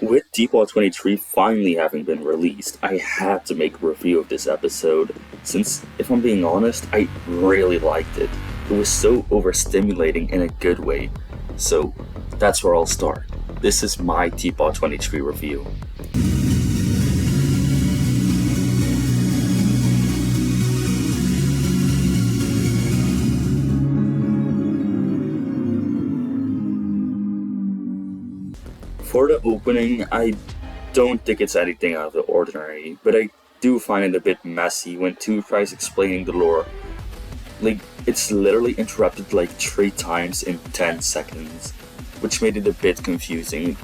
With TPOT 23 finally having been released, I had to make a review of this episode, since, if I'm being honest, I really liked it. It was so overstimulating in a good way. So, that's where I'll start. This is my TPOT 23 review. For the opening, I don't think it's anything out of the ordinary, but I do find it a bit messy when 2 tries explaining the lore. It's literally interrupted 3 times in 10 seconds, which made it a bit confusing.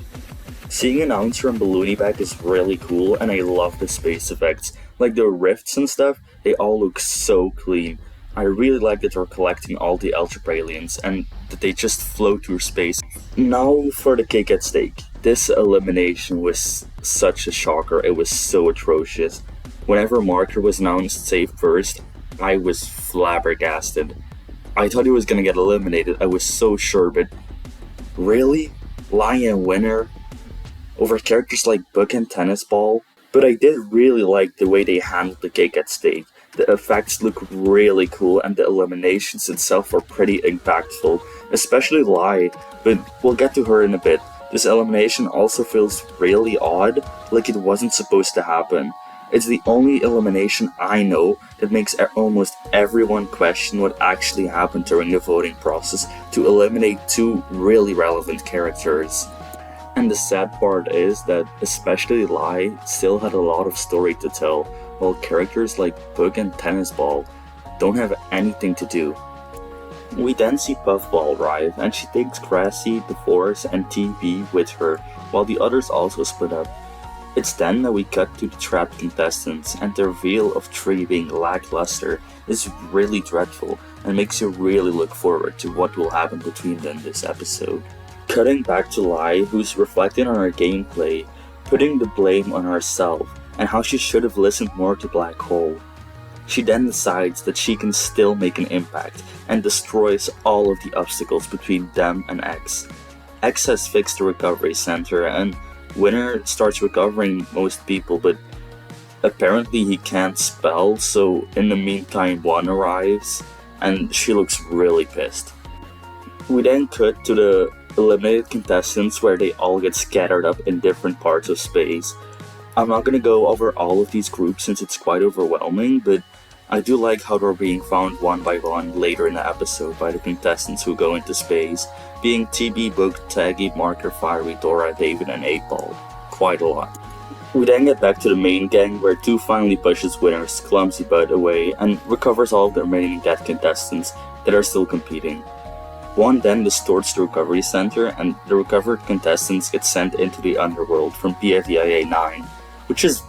Seeing Announcer and Balloony back is really cool, and I love the space effects. Like the rifts and stuff, they all look so clean. I really like that they're collecting all the algebra aliens and that they just float through space. Now for the cake at stake. This elimination was such a shocker, it was so atrocious. Whenever Marker was announced saved first, I was flabbergasted. I thought he was gonna get eliminated, I was so sure, but really? Lion winner? Over characters like Book and Tennis Ball? But I did really like the way they handled the cake at stake. The effects look really cool and the eliminations itself were pretty impactful, especially Lai, but we'll get to her in a bit. This elimination also feels really odd, like it wasn't supposed to happen. It's the only elimination I know that makes almost everyone question what actually happened during the voting process to eliminate 2 really relevant characters. And the sad part is that especially Lai still had a lot of story to tell, while characters like Book and Tennis Ball don't have anything to do. We then see Puffball arrive, and she takes Grassy, the Force, and TB with her, while the others also split up. It's then that we cut to the trapped contestants, and the reveal of 3 being lackluster is really dreadful, and makes you really look forward to what will happen between them this episode. Cutting back to Lai, who's reflecting on her gameplay, putting the blame on herself, and how she should have listened more to Black Hole. She then decides that she can still make an impact, and destroys all of the obstacles between them and X. X has fixed the recovery center, and Winner starts recovering most people, but apparently he can't spell, so in the meantime 1 arrives, and she looks really pissed. We then cut to the eliminated contestants where they all get scattered up in different parts of space. I'm not gonna go over all of these groups since it's quite overwhelming, but I do like how they're being found one by one later in the episode by the contestants who go into space, being TB, Book, Taggy, Marker, Fiery, Dora, David, and 8-Ball. Quite a lot. We then get back to the main gang where 2 finally pushes Winner's clumsy butt away and recovers all of the remaining dead contestants that are still competing. 1 then distorts the recovery center, and the recovered contestants get sent into the Underworld from bfdi 9, which is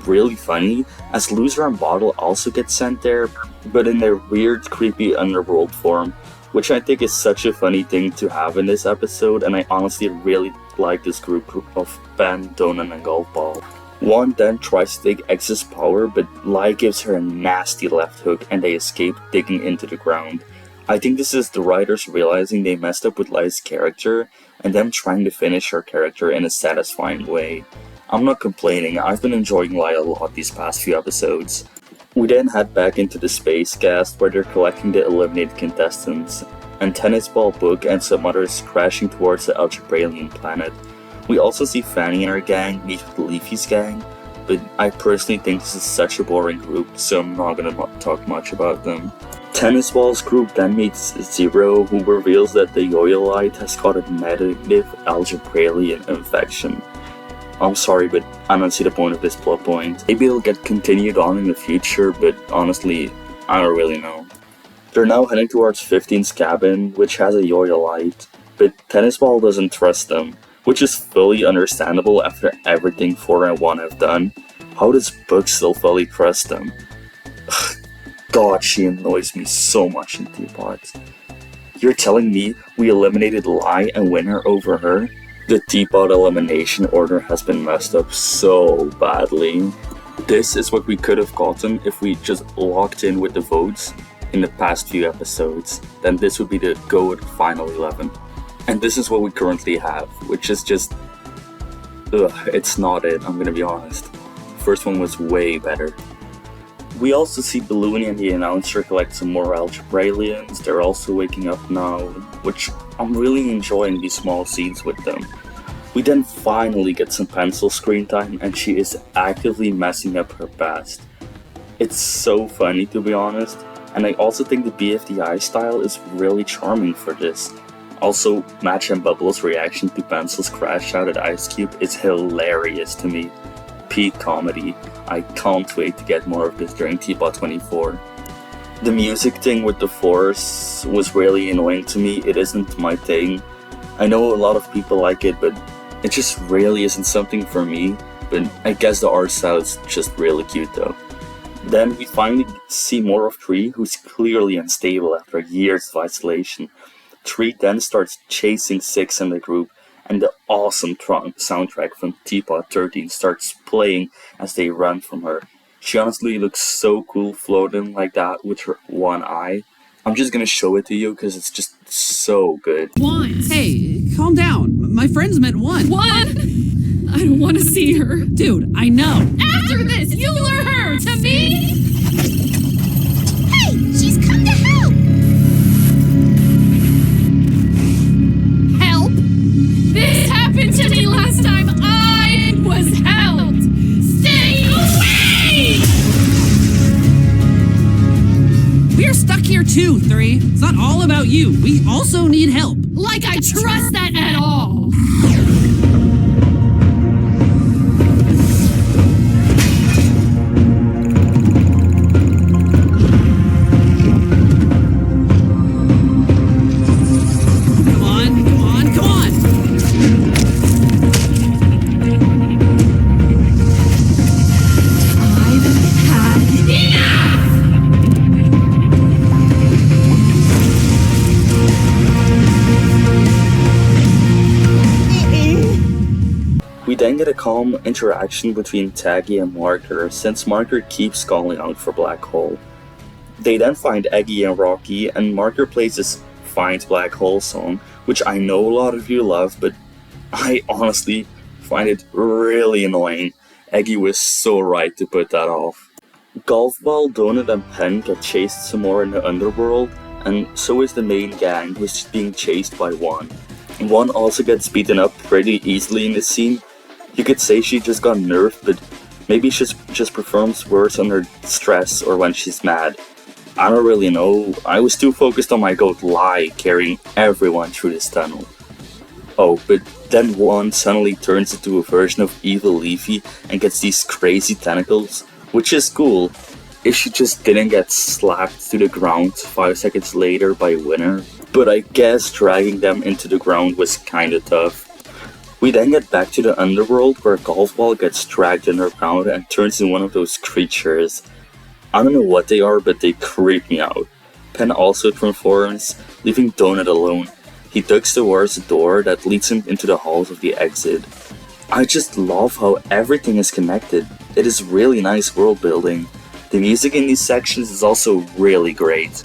really funny, as Loser and Bottle also get sent there, but in their weird, creepy Underworld form, which I think is such a funny thing to have in this episode, and I honestly really like this group of Ben, Donan, and Golf Ball. 1 then tries to take X's power, but Lai gives her a nasty left hook and they escape, digging into the ground. I think this is the writers realizing they messed up with Lai's character, and them trying to finish her character in a satisfying way. I'm not complaining, I've been enjoying Lai a lot these past few episodes. We then head back into the space cast where they're collecting the eliminated contestants, and Tennis Ball, Book, and some others crashing towards the algebraian planet. We also see Fanny and her gang meet with Leafy's gang, but I personally think this is such a boring group, so I'm not gonna talk much about them. Tennis Ball's group then meets Zero, who reveals that the Yoyolite has caught a negative algebraian infection. I'm sorry, but I don't see the point of this plot point. Maybe it'll get continued on in the future, but honestly, I don't really know. They're now heading towards 15's cabin, which has a Yoyolite, but Tennis Ball doesn't trust them, which is fully understandable after everything 4 and 1 have done. How does Book still fully trust them? God, she annoys me so much in TPOT. You're telling me we eliminated Lai and Winner over her? The TPOT elimination order has been messed up so badly. This is what we could have gotten if we just locked in with the votes in the past few episodes. Then this would be the GOAT Final 11. And this is what we currently have, which is just ugh, it's not it, I'm gonna be honest. First one was way better. We also see Balloony and the announcer collect some more Algebralians. They're also waking up now, which I'm really enjoying these small scenes with them. We then finally get some pencil screen time, and she is actively messing up her past. It's so funny, to be honest, and I also think the BFDI style is really charming for this. Also, Match and Bubble's reaction to Pencil's crash out at Ice Cube is hilarious to me. Peak comedy. I can't wait to get more of this during TPOT 24. The music thing with the Force was really annoying to me. It isn't my thing. I know a lot of people like it, but it just really isn't something for me. But I guess the art style is just really cute though. Then we finally see more of Tree, who's clearly unstable after years of isolation. Tree then starts chasing Six and the group, and the awesome soundtrack from TPOT 13 starts playing as they run from her. She honestly looks so cool floating like that with her one eye. I'm just gonna show it to you because it's just so good. One. Hey, calm down. My friends meant one. One? I don't want to see her. Dude, I know. After this, you lure her to me? Hey, she's come to help! Help? This happened to me last time I was helped! Stay away! We're stuck here too, 3. It's not all about you. We also need help. Like I trust that at all! We then get a calm interaction between Taggy and Marker, since Marker keeps calling out for Black Hole. They then find Eggy and Rocky, and Marker plays this Find Black Hole song, which I know a lot of you love, but I honestly find it really annoying. Eggy was so right to put that off. Golf Ball, Donut, and Pen get chased some more in the Underworld, and so is the main gang, who is being chased by One. One also gets beaten up pretty easily in this scene. You could say she just got nerfed, but maybe she just performs worse under stress or when she's mad. I don't really know. I was too focused on my goat Lie carrying everyone through this tunnel. Oh, but then One suddenly turns into a version of Evil Leafy and gets these crazy tentacles, which is cool if she just didn't get slapped to the ground 5 seconds later by Winner. But I guess dragging them into the ground was kinda tough. We then get back to the Underworld, where Golf Ball gets dragged underground and turns into one of those creatures. I don't know what they are, but they creep me out. Pen also transforms, leaving Donut alone. He ducks towards the door that leads him into the halls of the exit. I just love how everything is connected. It is really nice world building. The music in these sections is also really great.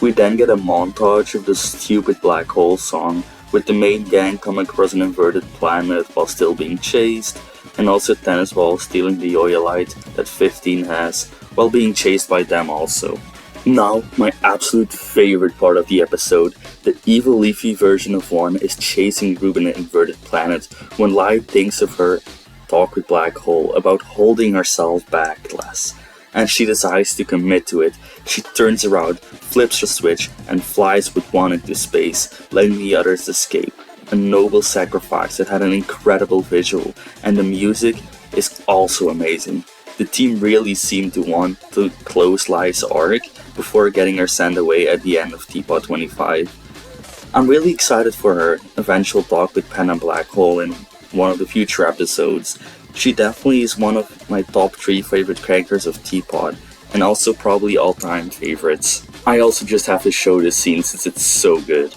We then get a montage of the stupid Black Hole song, with the main gang coming across an inverted planet while still being chased, and also Tennis Ball stealing the Yoyolite that 15 has, while being chased by them also. Now, my absolute favorite part of the episode, the Evil Leafy version of One is chasing Ruben in an inverted planet when Light thinks of her talk with Black Hole about holding herself back less. And she decides to commit to it. She turns around, flips the switch, and flies with One into space, letting the others escape. A noble sacrifice that had an incredible visual, and the music is also amazing. The team really seemed to want to close Lai's arc before getting her sent away at the end of TPOT 25. I'm really excited for her eventual talk with Pen and Black Hole in one of the future episodes. She definitely is one of my top 3 favorite characters of TPOT, and also probably all-time favorites. I also just have to show this scene since it's so good.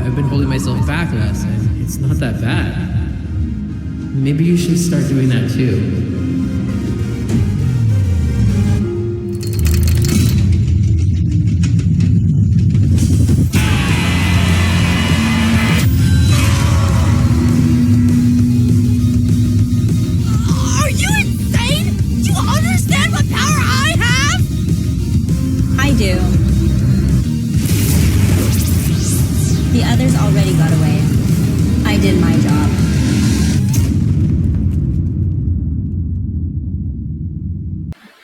I've been holding myself back last night. It's not that bad. Maybe you should start doing that too. The others already got away. I did my job.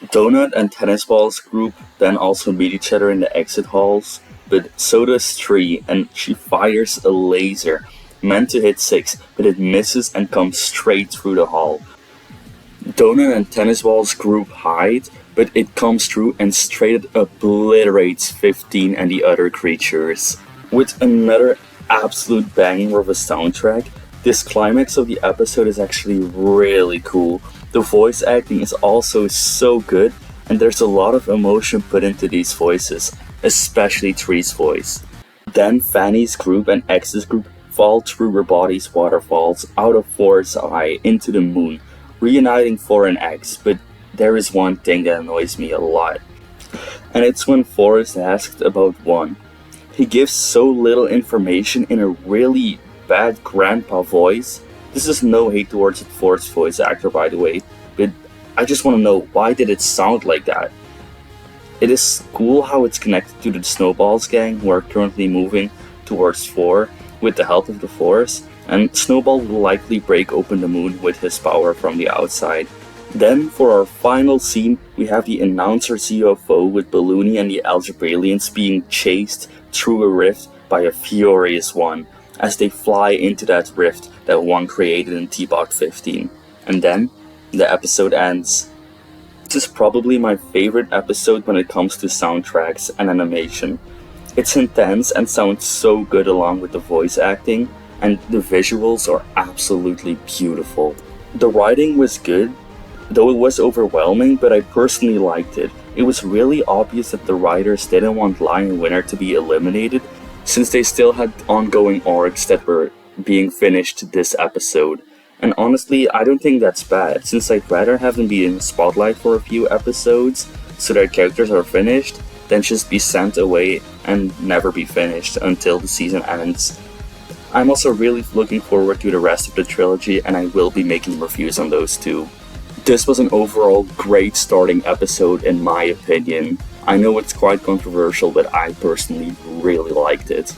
Donut and Tennis Ball's group then also meet each other in the exit halls, but so does Tree, and she fires a laser meant to hit 6, but it misses and comes straight through the hall. Donut and Tennis Ball's group hide, but it comes through and straight obliterates 15 and the other creatures. With another absolute banger of a soundtrack, this climax of the episode is actually really cool. The voice acting is also so good, and there's a lot of emotion put into these voices, especially Tree's voice. Then Fanny's group and X's group fall through her body's waterfalls out of Forest's eye into the moon, reuniting 4 and X, but there is one thing that annoys me a lot. And it's when Forrest asked about 1. He gives so little information in a really bad grandpa voice. This is no hate towards the Forrest voice actor, by the way, but I just want to know, why did it sound like that? It is cool how it's connected to the Snowballs gang, who are currently moving towards 4 with the help of the Force, and Snowball will likely break open the moon with his power from the outside. Then, for our final scene, we have the announcer's UFO with Balloony and the Algebralians being chased through a rift by a furious 1, as they fly into that rift that 1 created in TPOT 15. And then, the episode ends. This is probably my favorite episode when it comes to soundtracks and animation. It's intense and sounds so good along with the voice acting, and the visuals are absolutely beautiful. The writing was good, though it was overwhelming, but I personally liked it. It was really obvious that the writers didn't want Lion Winner to be eliminated, since they still had ongoing arcs that were being finished this episode. And honestly, I don't think that's bad, since I'd rather have them be in the spotlight for a few episodes so their characters are finished, than just be sent away and never be finished until the season ends. I'm also really looking forward to the rest of the trilogy, and I will be making reviews on those too. This was an overall great starting episode in my opinion. I know it's quite controversial, but I personally really liked it.